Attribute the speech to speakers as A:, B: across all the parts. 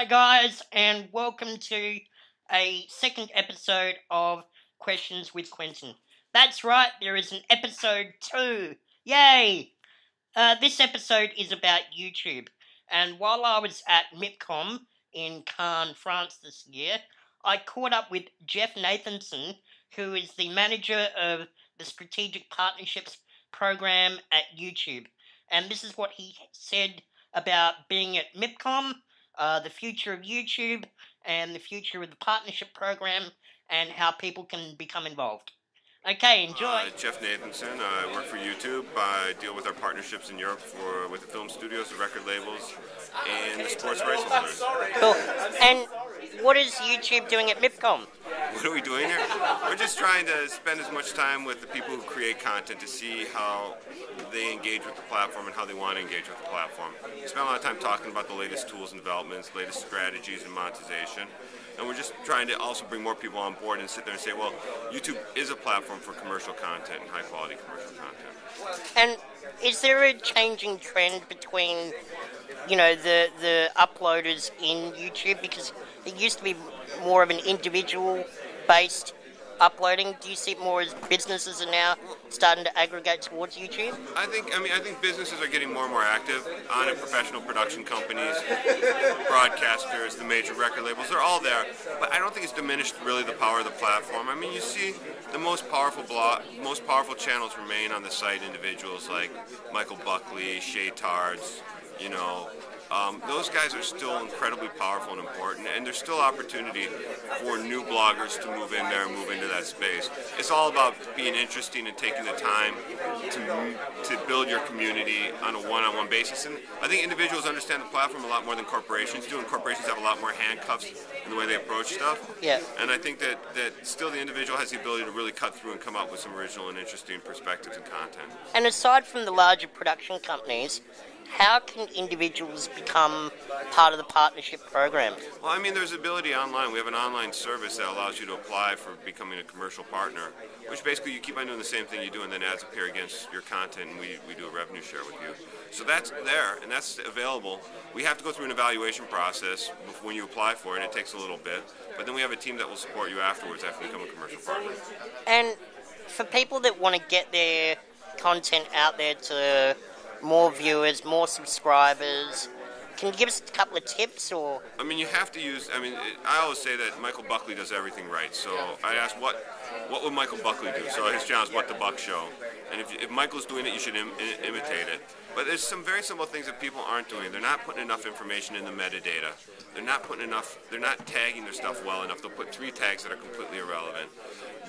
A: Hi guys, and welcome to a second episode of Questions with Quentin. That's right, there is an episode 2. Yay! This episode is about YouTube. And while I was at Mipcom in Cannes, France this year, I caught up with Jeff Nathenson, who is the manager of the Strategic Partnerships program at YouTube. And this is what he said about being at Mipcom, the future of YouTube, and the future of the partnership program, and how people can become involved. Okay, enjoy.
B: Jeff Nathenson. I work for YouTube. I deal with our partnerships in Europe with the film studios, the record labels, and the sports rights holders.
A: Cool. And what is YouTube doing at Mipcom?
B: What are we doing here? We're just trying to spend as much time with the people who create content to see how they engage with the platform and how they want to engage with the platform. We spend a lot of time talking about the latest tools and developments, latest strategies and monetization. And we're just trying to also bring more people on board and sit there and say, well, YouTube is a platform for commercial content and high-quality commercial content.
A: And is there a changing trend between, the uploaders in YouTube? Because it used to be more of an individual-based uploading. Do you see it more as businesses are now starting to aggregate towards YouTube?
B: I think businesses are getting more and more active on it. Professional production companies, broadcasters, the major record labels, they're all there. But I don't think it's diminished really the power of the platform. I mean, you see the most powerful channels remain on the site. Individuals like Michael Buckley, Shay Tards, those guys are still incredibly powerful and important, and there's still opportunity for new bloggers to move in there and move into that space. It's all about being interesting and taking the time to build your community on a one-on-one basis. And I think individuals understand the platform a lot more than corporations do, and corporations have a lot more handcuffs in the way they approach stuff.
A: Yeah.
B: And I think that still the individual has the ability to really cut through and come up with some original and interesting perspectives and content.
A: And aside from the larger production companies, how can individuals become part of the partnership program?
B: Well, there's ability online. We have an online service that allows you to apply for becoming a commercial partner, which basically you keep on doing the same thing you do, and then ads appear against your content, and we do a revenue share with you. So that's there, and that's available. We have to go through an evaluation process when you apply for it. It takes a little bit, but then we have a team that will support you afterwards after you become a commercial partner.
A: And for people that want to get their content out there to more viewers, more subscribers, can you give us a couple of tips? Or
B: you have to use, I always say that Michael Buckley does everything right. So I asked, what would Michael Buckley do? So his channel is What the Buck Show. And if Michael's doing it, you should imitate it. But there's some very simple things that people aren't doing. They're not putting enough information in the metadata. They're not tagging their stuff well enough. They'll put 3 tags that are completely irrelevant.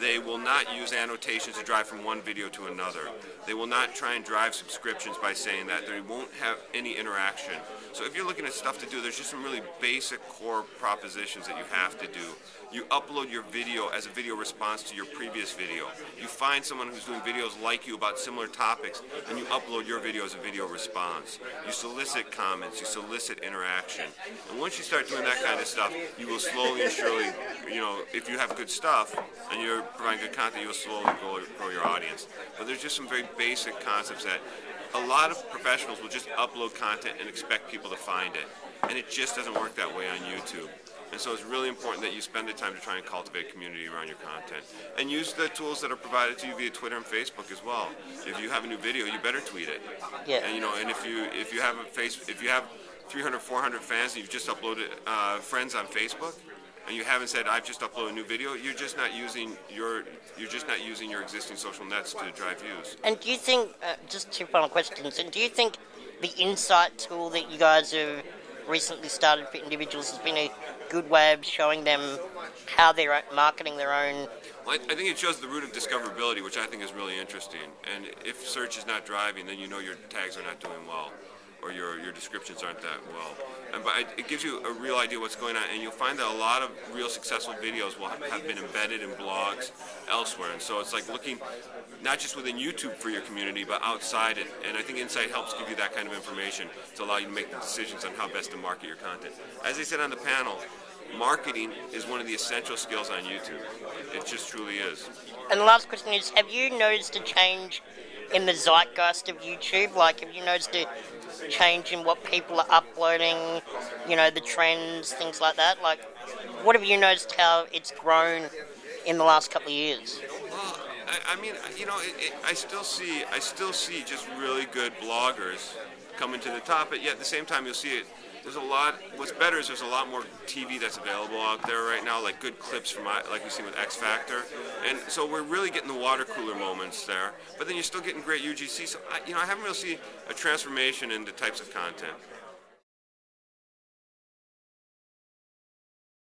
B: They will not use annotations to drive from one video to another. They will not try and drive subscriptions by saying that. They won't have any interaction. So if you're looking at stuff to do, there's just some really basic core propositions that you have to do. You upload your video as a video response to your previous video. You find someone who's doing videos like you about similar topics, and you upload your video as a video response. You solicit comments, you solicit interaction. And once you start doing that kind of stuff, you will slowly and surely, if you have good stuff and you're providing good content, you'll slowly grow your audience. But there's just some very basic concepts that a lot of professionals will just upload content and expect people to find it. And it just doesn't work that way on YouTube. And so it's really important that you spend the time to try and cultivate a community around your content. And use the tools that are provided to you via Twitter and Facebook as well. If you have a new video, you better tweet it.
A: Yeah.
B: And and if you have 300, 400 fans and you've just uploaded friends on Facebook, and you haven't said I've just uploaded a new video, you're just not using your existing social nets to drive views.
A: And do you think, just 2 final questions, and do you think the insight tool that you guys have recently started for individuals has been a good way of showing them how they're marketing their own?
B: Well, I think it shows the root of discoverability, which I think is really interesting. And if search is not driving, then your tags are not doing well, or your descriptions aren't that well. But it gives you a real idea what's going on, and you'll find that a lot of real successful videos will have been embedded in blogs elsewhere. And so it's like looking not just within YouTube for your community, but outside it. And I think Insight helps give you that kind of information to allow you to make decisions on how best to market your content. As I said on the panel, marketing is one of the essential skills on YouTube. It just truly is.
A: And the last question is, have you noticed a change in the zeitgeist of YouTube? Like, have you noticed change in what people are uploading, the trends, things like that? Like, what have you noticed how it's grown in the last couple of years?
B: Well, I mean, I still see just really good bloggers coming to the top, but yet at the same time you'll see it. There's a lot. What's better is there's a lot more TV that's available out there right now, like good clips from like we've seen with X Factor, and so we're really getting the water cooler moments there. But then you're still getting great UGC. So I haven't really seen a transformation in the types of content.